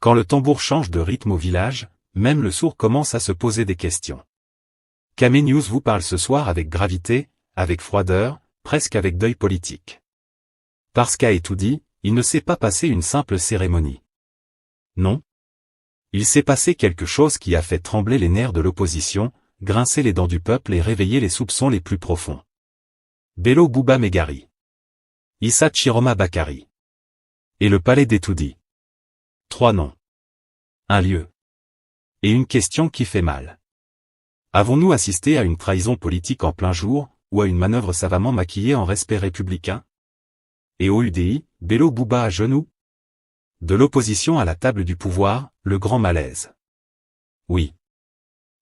Quand le tambour change de rythme au village, même le sourd commence à se poser des questions. Kame News vous parle ce soir avec gravité, avec froideur, presque avec deuil politique. Parce qu'à Etoudi, il ne s'est pas passé une simple cérémonie. Non. Il s'est passé quelque chose qui a fait trembler les nerfs de l'opposition, grincer les dents du peuple et réveiller les soupçons les plus profonds. Bello Bouba Megari. Issa Chiroma Bakari. Et le palais d'Etoudi. 3 noms. Un lieu. Et une question qui fait mal. Avons-nous assisté à une trahison politique en plein jour, ou à une manœuvre savamment maquillée en respect républicain? Et au UDI, Bello Bouba à genoux? De l'opposition à la table du pouvoir, le grand malaise. Oui.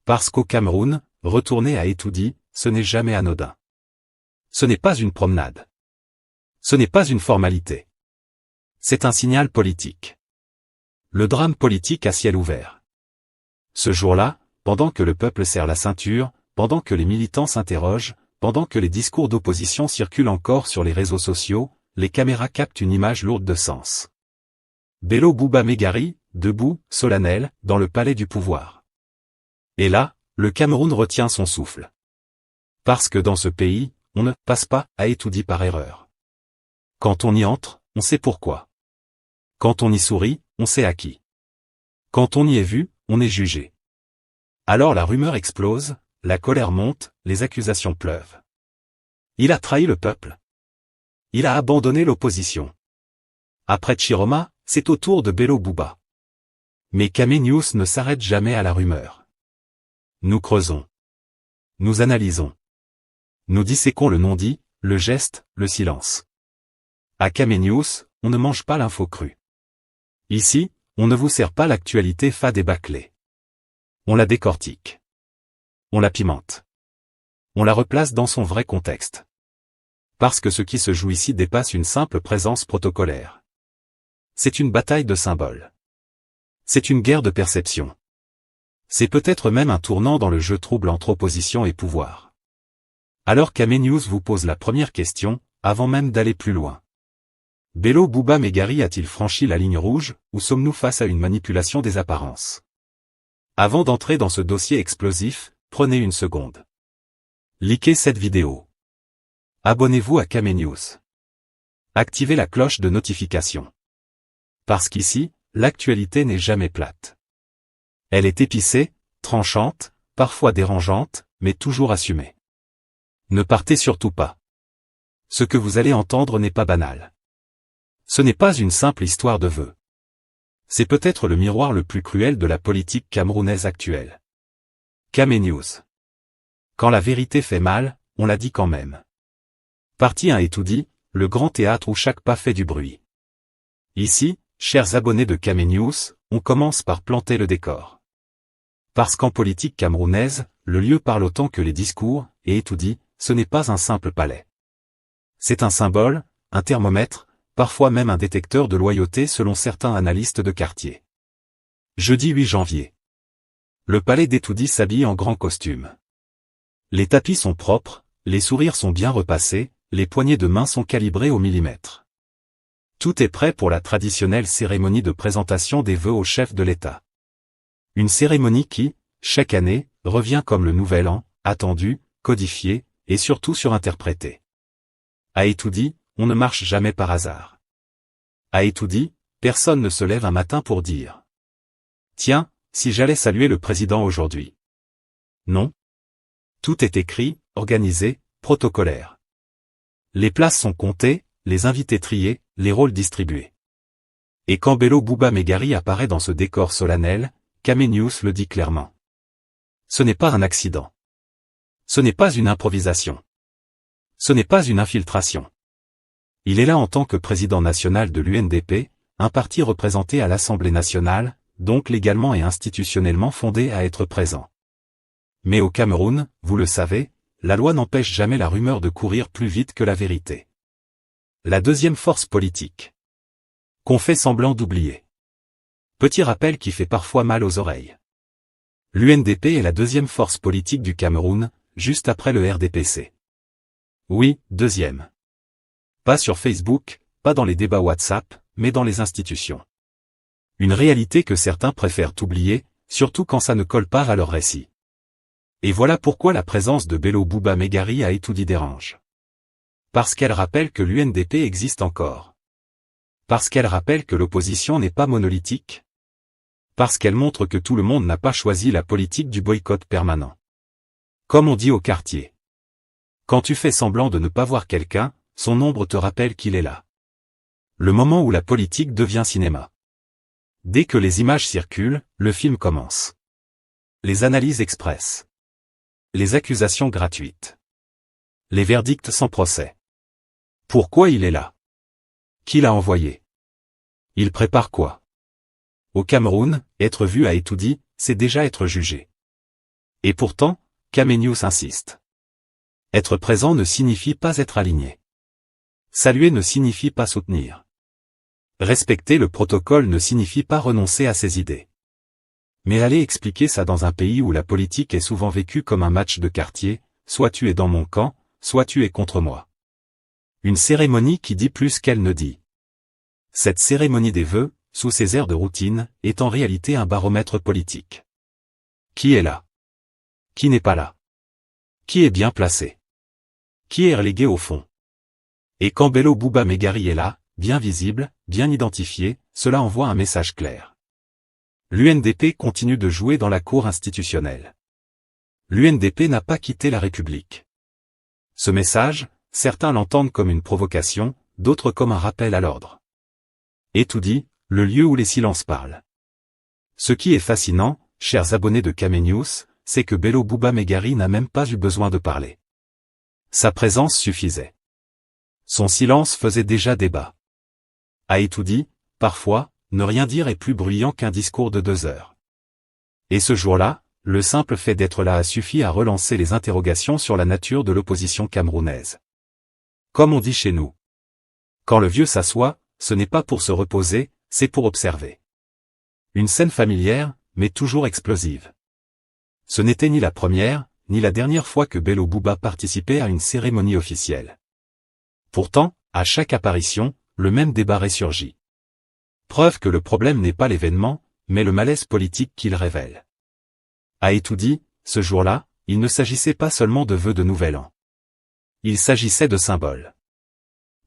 Parce qu'au Cameroun, retourner à Etoudi, ce n'est jamais anodin. Ce n'est pas une promenade. Ce n'est pas une formalité. C'est un signal politique. Le drame politique à ciel ouvert. Ce jour-là, pendant que le peuple serre la ceinture, pendant que les militants s'interrogent, pendant que les discours d'opposition circulent encore sur les réseaux sociaux, les caméras captent une image lourde de sens. Bello Bouba Megari, debout, solennel, dans le palais du pouvoir. Et là, le Cameroun retient son souffle. Parce que dans ce pays, on ne passe pas à Etoudi par erreur. Quand on y entre, on sait pourquoi. Quand on y sourit, on sait à qui. Quand on y est vu, on est jugé. Alors la rumeur explose, la colère monte, les accusations pleuvent. Il a trahi le peuple. Il a abandonné l'opposition. Après Chiroma, c'est au tour de Bello Bouba. Mais Kame News ne s'arrête jamais à la rumeur. Nous creusons. Nous analysons. Nous disséquons le non-dit, le geste, le silence. À Kame News, on ne mange pas l'info crue. Ici, on ne vous sert pas l'actualité fade et bâclée. On la décortique. On la pimente. On la replace dans son vrai contexte. Parce que ce qui se joue ici dépasse une simple présence protocolaire. C'est une bataille de symboles. C'est une guerre de perception. C'est peut-être même un tournant dans le jeu trouble entre opposition et pouvoir. Alors Kame News vous pose la première question, avant même d'aller plus loin. Bello Bouba Megari a-t-il franchi la ligne rouge, ou sommes-nous face à une manipulation des apparences? Avant d'entrer dans ce dossier explosif, prenez une seconde. Likez cette vidéo. Abonnez-vous à Kame News. Activez la cloche de notification. Parce qu'ici, l'actualité n'est jamais plate. Elle est épicée, tranchante, parfois dérangeante, mais toujours assumée. Ne partez surtout pas. Ce que vous allez entendre n'est pas banal. Ce n'est pas une simple histoire de vœux. C'est peut-être le miroir le plus cruel de la politique camerounaise actuelle. Kame News. Quand la vérité fait mal, on la dit quand même. Partie 1 Etoudi, le grand théâtre où chaque pas fait du bruit. Ici, chers abonnés de Kame News, on commence par planter le décor. Parce qu'en politique camerounaise, le lieu parle autant que les discours, et Etoudi, ce n'est pas un simple palais. C'est un symbole, un thermomètre, parfois même un détecteur de loyauté selon certains analystes de quartier. Jeudi 8 janvier. Le palais d'Etoudi s'habille en grand costume. Les tapis sont propres, les sourires sont bien repassés, les poignées de main sont calibrées au millimètre. Tout est prêt pour la traditionnelle cérémonie de présentation des vœux au chef de l'État. Une cérémonie qui, chaque année, revient comme le nouvel an, attendu, codifié, et surtout surinterprété. À Etoudi, on ne marche jamais par hasard. À Etoudi, personne ne se lève un matin pour dire « Tiens, si j'allais saluer le président aujourd'hui. » Non. Tout est écrit, organisé, protocolaire. Les places sont comptées, les invités triés, les rôles distribués. Et quand Bello Bouba Megari apparaît dans ce décor solennel, Kame News le dit clairement. Ce n'est pas un accident. Ce n'est pas une improvisation. Ce n'est pas une infiltration. Il est là en tant que président national de l'UNDP, un parti représenté à l'Assemblée nationale, donc légalement et institutionnellement fondé à être présent. Mais au Cameroun, vous le savez, la loi n'empêche jamais la rumeur de courir plus vite que la vérité. La deuxième force politique. Qu'on fait semblant d'oublier. Petit rappel qui fait parfois mal aux oreilles. L'UNDP est la deuxième force politique du Cameroun, juste après le RDPC. Oui, deuxième. Pas sur Facebook, pas dans les débats WhatsApp, mais dans les institutions. Une réalité que certains préfèrent oublier, surtout quand ça ne colle pas à leur récit. Et voilà pourquoi la présence de Bello Bouba Megari à Etoudi dérange. Parce qu'elle rappelle que l'UNDP existe encore. Parce qu'elle rappelle que l'opposition n'est pas monolithique. Parce qu'elle montre que tout le monde n'a pas choisi la politique du boycott permanent. Comme on dit au quartier. Quand tu fais semblant de ne pas voir quelqu'un, son ombre te rappelle qu'il est là. Le moment où la politique devient cinéma. Dès que les images circulent, le film commence. Les analyses expresses. Les accusations gratuites. Les verdicts sans procès. Pourquoi il est là? Qui l'a envoyé? Il prépare quoi? Au Cameroun, être vu à Etoudi, c'est déjà être jugé. Et pourtant, Kamenius insiste. Être présent ne signifie pas être aligné. Saluer ne signifie pas soutenir. Respecter le protocole ne signifie pas renoncer à ses idées. Mais aller expliquer ça dans un pays où la politique est souvent vécue comme un match de quartier, soit tu es dans mon camp, soit tu es contre moi. Une cérémonie qui dit plus qu'elle ne dit. Cette cérémonie des vœux, sous ses airs de routine, est en réalité un baromètre politique. Qui est là? Qui n'est pas là? Qui est bien placé? Qui est relégué au fond? Et quand Bello Bouba Megari est là, bien visible, bien identifié, cela envoie un message clair. L'UNDP continue de jouer dans la cour institutionnelle. L'UNDP n'a pas quitté la République. Ce message, certains l'entendent comme une provocation, d'autres comme un rappel à l'ordre. Etoudi, le lieu où les silences parlent. Ce qui est fascinant, chers abonnés de Kamenius, c'est que Bello Bouba Megari n'a même pas eu besoin de parler. Sa présence suffisait. Son silence faisait déjà débat. À Etoudi, parfois, ne rien dire est plus bruyant qu'un discours de 2 heures. Et ce jour-là, le simple fait d'être là a suffi à relancer les interrogations sur la nature de l'opposition camerounaise. Comme on dit chez nous. Quand le vieux s'assoit, ce n'est pas pour se reposer, c'est pour observer. Une scène familière, mais toujours explosive. Ce n'était ni la première, ni la dernière fois que Bello Bouba participait à une cérémonie officielle. Pourtant, à chaque apparition, le même débat ressurgit. Preuve que le problème n'est pas l'événement, mais le malaise politique qu'il révèle. À Etoudi, ce jour-là, il ne s'agissait pas seulement de vœux de nouvel an. Il s'agissait de symboles.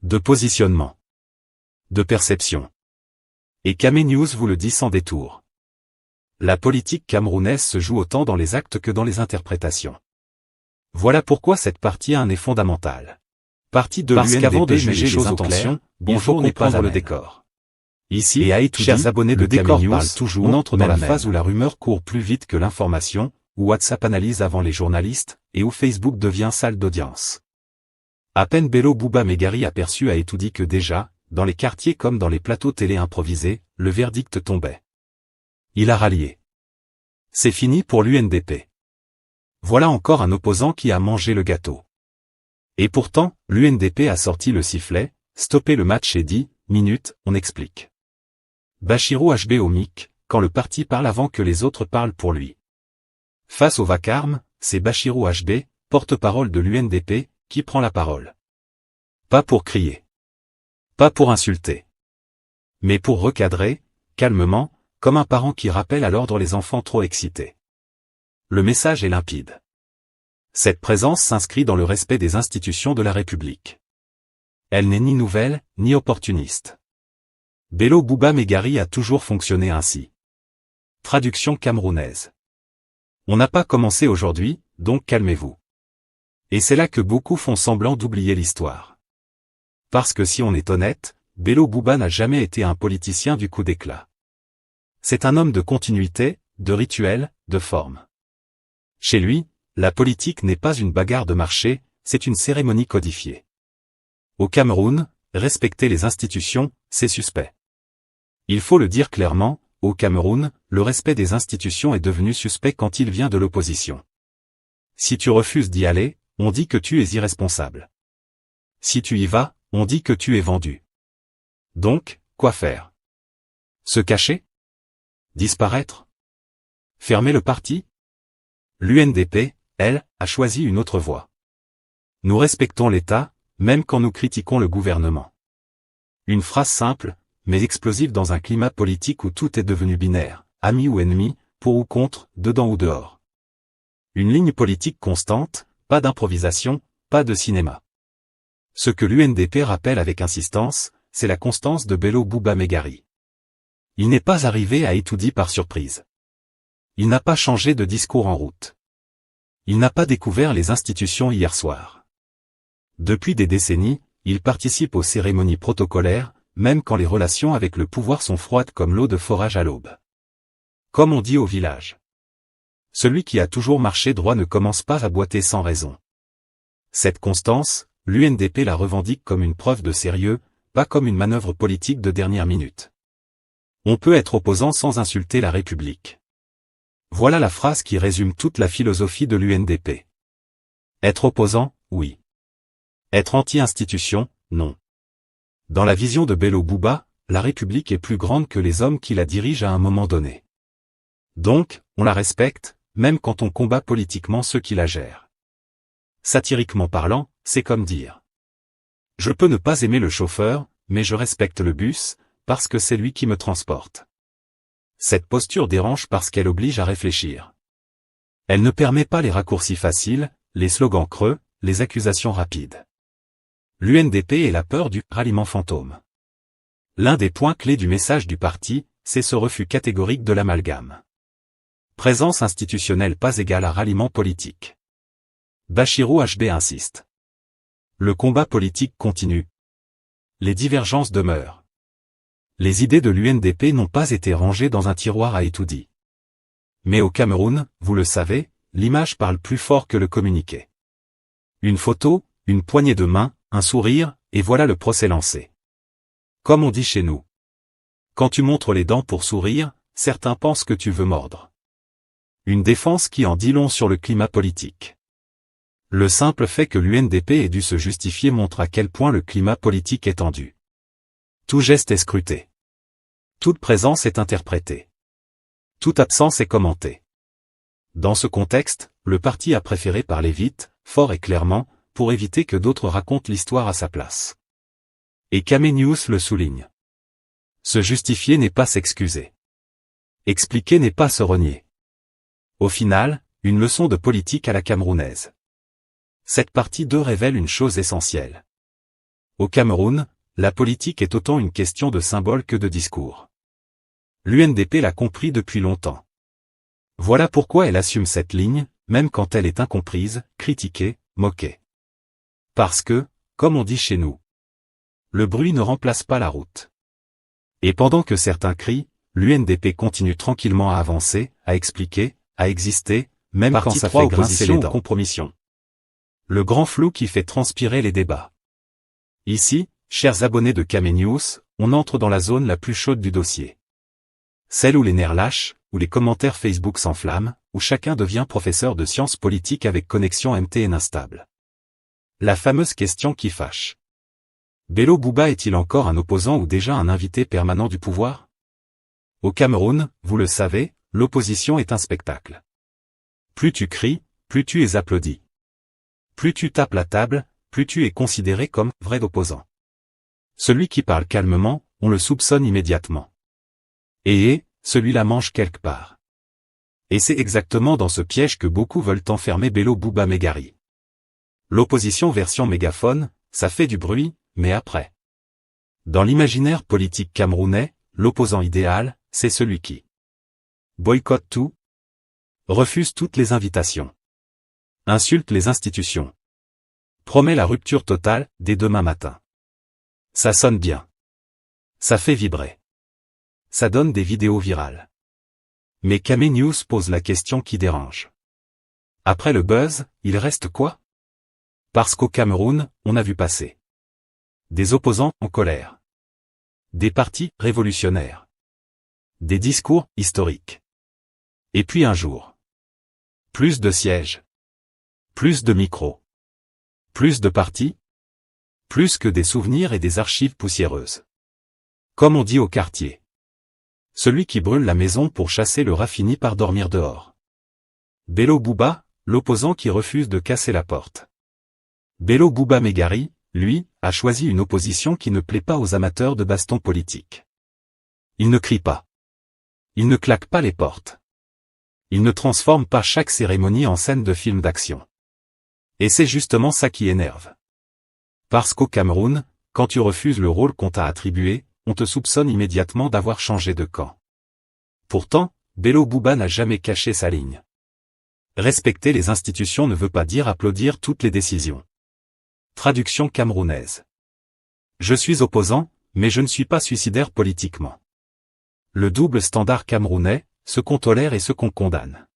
De positionnement. De perception. Et Kamenius vous le dit sans détour. La politique camerounaise se joue autant dans les actes que dans les interprétations. Voilà pourquoi cette partie 1 est fondamentale. Partie de l'UNDP, qu'avant de juger les intentions, il faut comprendre le décor. Ici, et à Etoudi, chers abonnés de Kamenius, toujours, on entre dans la phase où la rumeur court plus vite que l'information, où WhatsApp analyse avant les journalistes, et où Facebook devient salle d'audience. À peine Bello Bouba Megari aperçut à Etoudi que déjà, dans les quartiers comme dans les plateaux télé improvisés, le verdict tombait. Il a rallié. C'est fini pour l'UNDP. Voilà encore un opposant qui a mangé le gâteau. Et pourtant, l'UNDP a sorti le sifflet, stoppé le match et dit, minute, on explique. Bachirou HB au mic, quand le parti parle avant que les autres parlent pour lui. Face au vacarme, c'est Bachirou HB, porte-parole de l'UNDP, qui prend la parole. Pas pour crier. Pas pour insulter. Mais pour recadrer, calmement, comme un parent qui rappelle à l'ordre les enfants trop excités. Le message est limpide. Cette présence s'inscrit dans le respect des institutions de la République. Elle n'est ni nouvelle, ni opportuniste. Bello Bouba Megari a toujours fonctionné ainsi. Traduction camerounaise. On n'a pas commencé aujourd'hui, donc calmez-vous. Et c'est là que beaucoup font semblant d'oublier l'histoire. Parce que si on est honnête, Bello Bouba n'a jamais été un politicien du coup d'éclat. C'est un homme de continuité, de rituel, de forme. Chez lui, la politique n'est pas une bagarre de marché, c'est une cérémonie codifiée. Au Cameroun, respecter les institutions, c'est suspect. Il faut le dire clairement, au Cameroun, le respect des institutions est devenu suspect quand il vient de l'opposition. Si tu refuses d'y aller, on dit que tu es irresponsable. Si tu y vas, on dit que tu es vendu. Donc, quoi faire? Se cacher? Disparaître? Fermer le parti? L'UNDP, elle, a choisi une autre voie. Nous respectons l'État, même quand nous critiquons le gouvernement. Une phrase simple, mais explosive dans un climat politique où tout est devenu binaire, ami ou ennemi, pour ou contre, dedans ou dehors. Une ligne politique constante, pas d'improvisation, pas de cinéma. Ce que l'UNDP rappelle avec insistance, c'est la constance de Bello Bouba Megari. Il n'est pas arrivé à Etoudi par surprise. Il n'a pas changé de discours en route. Il n'a pas découvert les institutions hier soir. Depuis des décennies, il participe aux cérémonies protocolaires, même quand les relations avec le pouvoir sont froides comme l'eau de forage à l'aube. Comme on dit au village. Celui qui a toujours marché droit ne commence pas à boiter sans raison. Cette constance, l'UNDP la revendique comme une preuve de sérieux, pas comme une manœuvre politique de dernière minute. On peut être opposant sans insulter la République. Voilà la phrase qui résume toute la philosophie de l'UNDP. Être opposant, oui. Être anti-institution, non. Dans la vision de Bello Bouba, la République est plus grande que les hommes qui la dirigent à un moment donné. Donc, on la respecte, même quand on combat politiquement ceux qui la gèrent. Satiriquement parlant, c'est comme dire. Je peux ne pas aimer le chauffeur, mais je respecte le bus, parce que c'est lui qui me transporte. Cette posture dérange parce qu'elle oblige à réfléchir. Elle ne permet pas les raccourcis faciles, les slogans creux, les accusations rapides. L'UNDP est la peur du ralliement fantôme. L'un des points clés du message du parti, c'est ce refus catégorique de l'amalgame. Présence institutionnelle pas égale à ralliement politique. Bachirou HB insiste. Le combat politique continue. Les divergences demeurent. Les idées de l'UNDP n'ont pas été rangées dans un tiroir à Etoudi. Mais au Cameroun, vous le savez, l'image parle plus fort que le communiqué. Une photo, une poignée de main, un sourire, et voilà le procès lancé. Comme on dit chez nous. Quand tu montres les dents pour sourire, certains pensent que tu veux mordre. Une défense qui en dit long sur le climat politique. Le simple fait que l'UNDP ait dû se justifier montre à quel point le climat politique est tendu. Tout geste est scruté. Toute présence est interprétée. Toute absence est commentée. Dans ce contexte, le parti a préféré parler vite, fort et clairement, pour éviter que d'autres racontent l'histoire à sa place. Et Kamenius le souligne. Se justifier n'est pas s'excuser. Expliquer n'est pas se renier. Au final, une leçon de politique à la camerounaise. Cette partie 2 révèle une chose essentielle. Au Cameroun, la politique est autant une question de symbole que de discours. L'UNDP l'a compris depuis longtemps. Voilà pourquoi elle assume cette ligne, même quand elle est incomprise, critiquée, moquée. Parce que, comme on dit chez nous, le bruit ne remplace pas la route. Et pendant que certains crient, l'UNDP continue tranquillement à avancer, à expliquer, à exister, même quand ça fait grincer les dents. Compromission. Le grand flou qui fait transpirer les débats. Ici, chers abonnés de Kamenius, on entre dans la zone la plus chaude du dossier. Celle où les nerfs lâchent, où les commentaires Facebook s'enflamment, où chacun devient professeur de sciences politiques avec connexion MTN instable. La fameuse question qui fâche. Bello Bouba est-il encore un opposant ou déjà un invité permanent du pouvoir? Au Cameroun, vous le savez, l'opposition est un spectacle. Plus tu cries, plus tu es applaudi. Plus tu tapes la table, plus tu es considéré comme vrai opposant. Celui qui parle calmement, on le soupçonne immédiatement. Et celui-là mange quelque part. Et c'est exactement dans ce piège que beaucoup veulent enfermer Bello Bouba Megari. L'opposition version mégaphone, ça fait du bruit, mais après. Dans l'imaginaire politique camerounais, l'opposant idéal, c'est celui qui boycotte tout, refuse toutes les invitations, insulte les institutions, promet la rupture totale dès demain matin. Ça sonne bien. Ça fait vibrer. Ça donne des vidéos virales. Mais Kamenius pose la question qui dérange. Après le buzz, il reste quoi? Parce qu'au Cameroun, on a vu passer des opposants en colère, des partis révolutionnaires, des discours historiques. Et puis un jour, plus de sièges, plus de micros, plus de partis, plus que des souvenirs et des archives poussiéreuses. Comme on dit au quartier. Celui qui brûle la maison pour chasser le rat finit par dormir dehors. Bello Bouba, l'opposant qui refuse de casser la porte. Bello Bouba Megari, lui, a choisi une opposition qui ne plaît pas aux amateurs de baston politique. Il ne crie pas. Il ne claque pas les portes. Il ne transforme pas chaque cérémonie en scène de film d'action. Et c'est justement ça qui énerve. Parce qu'au Cameroun, quand tu refuses le rôle qu'on t'a attribué, on te soupçonne immédiatement d'avoir changé de camp. Pourtant, Bello Bouba n'a jamais caché sa ligne. Respecter les institutions ne veut pas dire applaudir toutes les décisions. Traduction camerounaise. Je suis opposant, mais je ne suis pas suicidaire politiquement. Le double standard camerounais, ce qu'on tolère et ce qu'on condamne.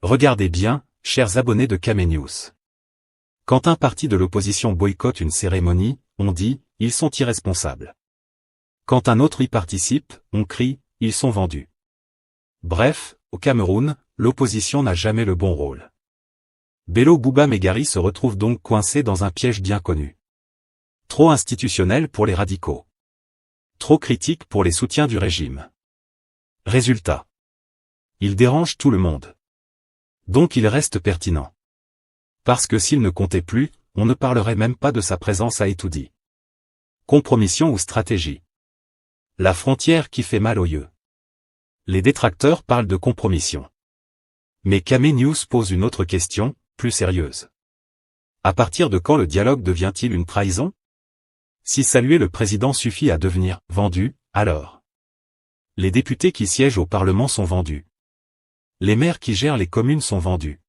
Regardez bien, chers abonnés de Kamenews. Quand un parti de l'opposition boycotte une cérémonie, on dit, ils sont irresponsables. Quand un autre y participe, on crie, ils sont vendus. Bref, au Cameroun, l'opposition n'a jamais le bon rôle. Bello Bouba Megari se retrouve donc coincé dans un piège bien connu. Trop institutionnel pour les radicaux. Trop critique pour les soutiens du régime. Résultat. Il dérange tout le monde. Donc il reste pertinent. Parce que s'il ne comptait plus, on ne parlerait même pas de sa présence à Etoudi. Compromission ou stratégie. La frontière qui fait mal aux yeux. Les détracteurs parlent de compromission. Mais Kamenews pose une autre question, plus sérieuse. À partir de quand le dialogue devient-il une trahison? Si saluer le président suffit à devenir « vendu », alors les députés qui siègent au Parlement sont vendus. Les maires qui gèrent les communes sont vendus.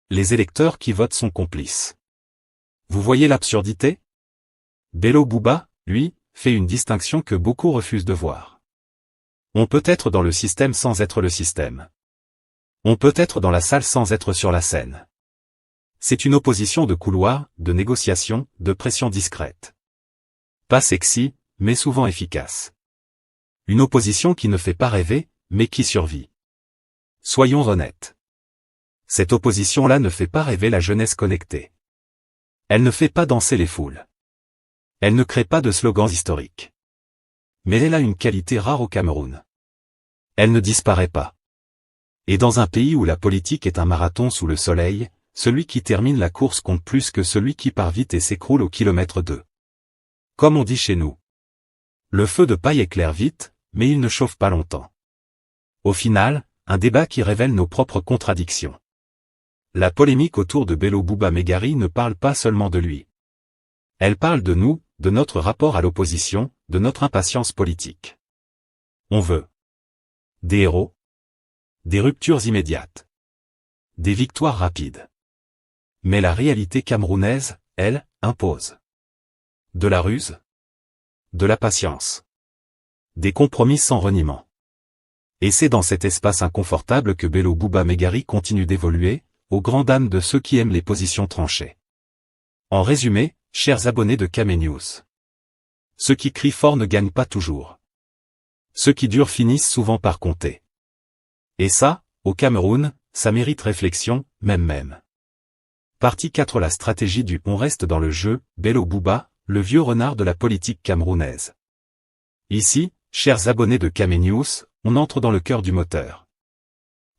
Les électeurs qui votent sont complices. Vous voyez l'absurdité? Bello Bouba, lui, fait une distinction que beaucoup refusent de voir. On peut être dans le système sans être le système. On peut être dans la salle sans être sur la scène. C'est une opposition de couloir, de négociation, de pression discrète. Pas sexy, mais souvent efficace. Une opposition qui ne fait pas rêver, mais qui survit. Soyons honnêtes. Cette opposition-là ne fait pas rêver la jeunesse connectée. Elle ne fait pas danser les foules. Elle ne crée pas de slogans historiques. Mais elle a une qualité rare au Cameroun. Elle ne disparaît pas. Et dans un pays où la politique est un marathon sous le soleil, celui qui termine la course compte plus que celui qui part vite et s'écroule au kilomètre 2. Comme on dit chez nous. Le feu de paille éclaire vite, mais il ne chauffe pas longtemps. Au final, un débat qui révèle nos propres contradictions. La polémique autour de Bello Bouba Megari ne parle pas seulement de lui. Elle parle de nous, de notre rapport à l'opposition, de notre impatience politique. On veut des héros, des ruptures immédiates, des victoires rapides. Mais la réalité camerounaise, elle, impose de la ruse, de la patience, des compromis sans reniement. Et c'est dans cet espace inconfortable que Bello Bouba Megari continue d'évoluer, aux grandes dames de ceux qui aiment les positions tranchées. En résumé, chers abonnés de Kamenews, ceux qui crient fort ne gagnent pas toujours. Ceux qui durent finissent souvent par compter. Et ça, au Cameroun, ça mérite réflexion, même. Partie 4. La stratégie du « on reste dans le jeu », Bello Bouba, le vieux renard de la politique camerounaise. Ici, chers abonnés de Kamenews, on entre dans le cœur du moteur.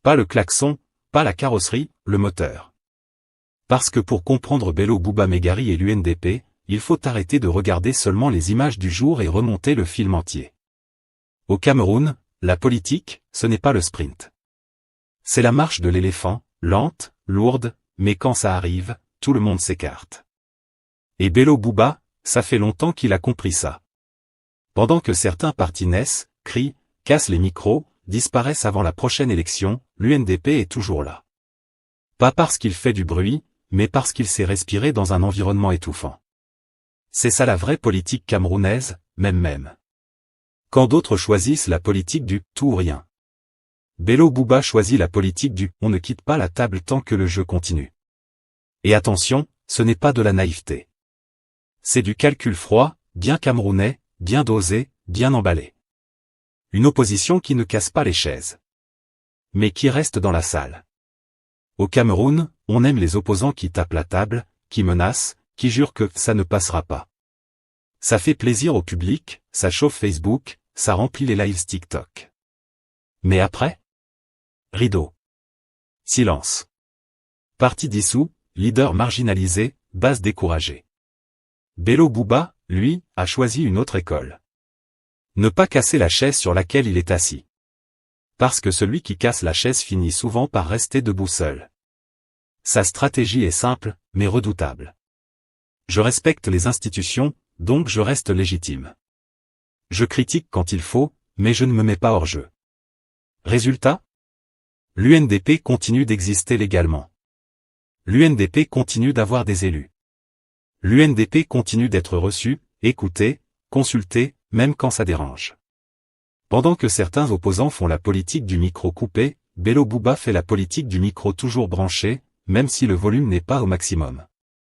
Pas le klaxon, pas la carrosserie, le moteur. Parce que pour comprendre Bello Bouba Megari et l'UNDP, il faut arrêter de regarder seulement les images du jour et remonter le film entier. Au Cameroun, la politique, ce n'est pas le sprint. C'est la marche de l'éléphant, lente, lourde, mais quand ça arrive, tout le monde s'écarte. Et Bello Bouba, ça fait longtemps qu'il a compris ça. Pendant que certains partis naissent, crient, cassent les micros, disparaissent avant la prochaine élection, l'UNDP est toujours là. Pas parce qu'il fait du bruit, mais parce qu'il sait respirer dans un environnement étouffant. C'est ça la vraie politique camerounaise, même. Quand d'autres choisissent la politique du « tout ou rien », Bello Bouba choisit la politique du « on ne quitte pas la table tant que le jeu continue ». Et attention, ce n'est pas de la naïveté. C'est du calcul froid, bien camerounais, bien dosé, bien emballé. Une opposition qui ne casse pas les chaises, mais qui reste dans la salle. Au Cameroun, on aime les opposants qui tapent la table, qui menacent, qui jurent que ça ne passera pas. Ça fait plaisir au public, ça chauffe Facebook, ça remplit les lives TikTok. Mais après? Rideau. Silence. Parti dissous, leader marginalisé, base découragée. Bello Bouba, lui, a choisi une autre école. Ne pas casser la chaise sur laquelle il est assis. Parce que celui qui casse la chaise finit souvent par rester debout seul. Sa stratégie est simple, mais redoutable. Je respecte les institutions, donc je reste légitime. Je critique quand il faut, mais je ne me mets pas hors jeu. Résultat ? L'UNDP continue d'exister légalement. L'UNDP continue d'avoir des élus. L'UNDP continue d'être reçue, écoutée, consultée, même quand ça dérange. Pendant que certains opposants font la politique du micro coupé, Bello Bouba fait la politique du micro toujours branché, même si le volume n'est pas au maximum.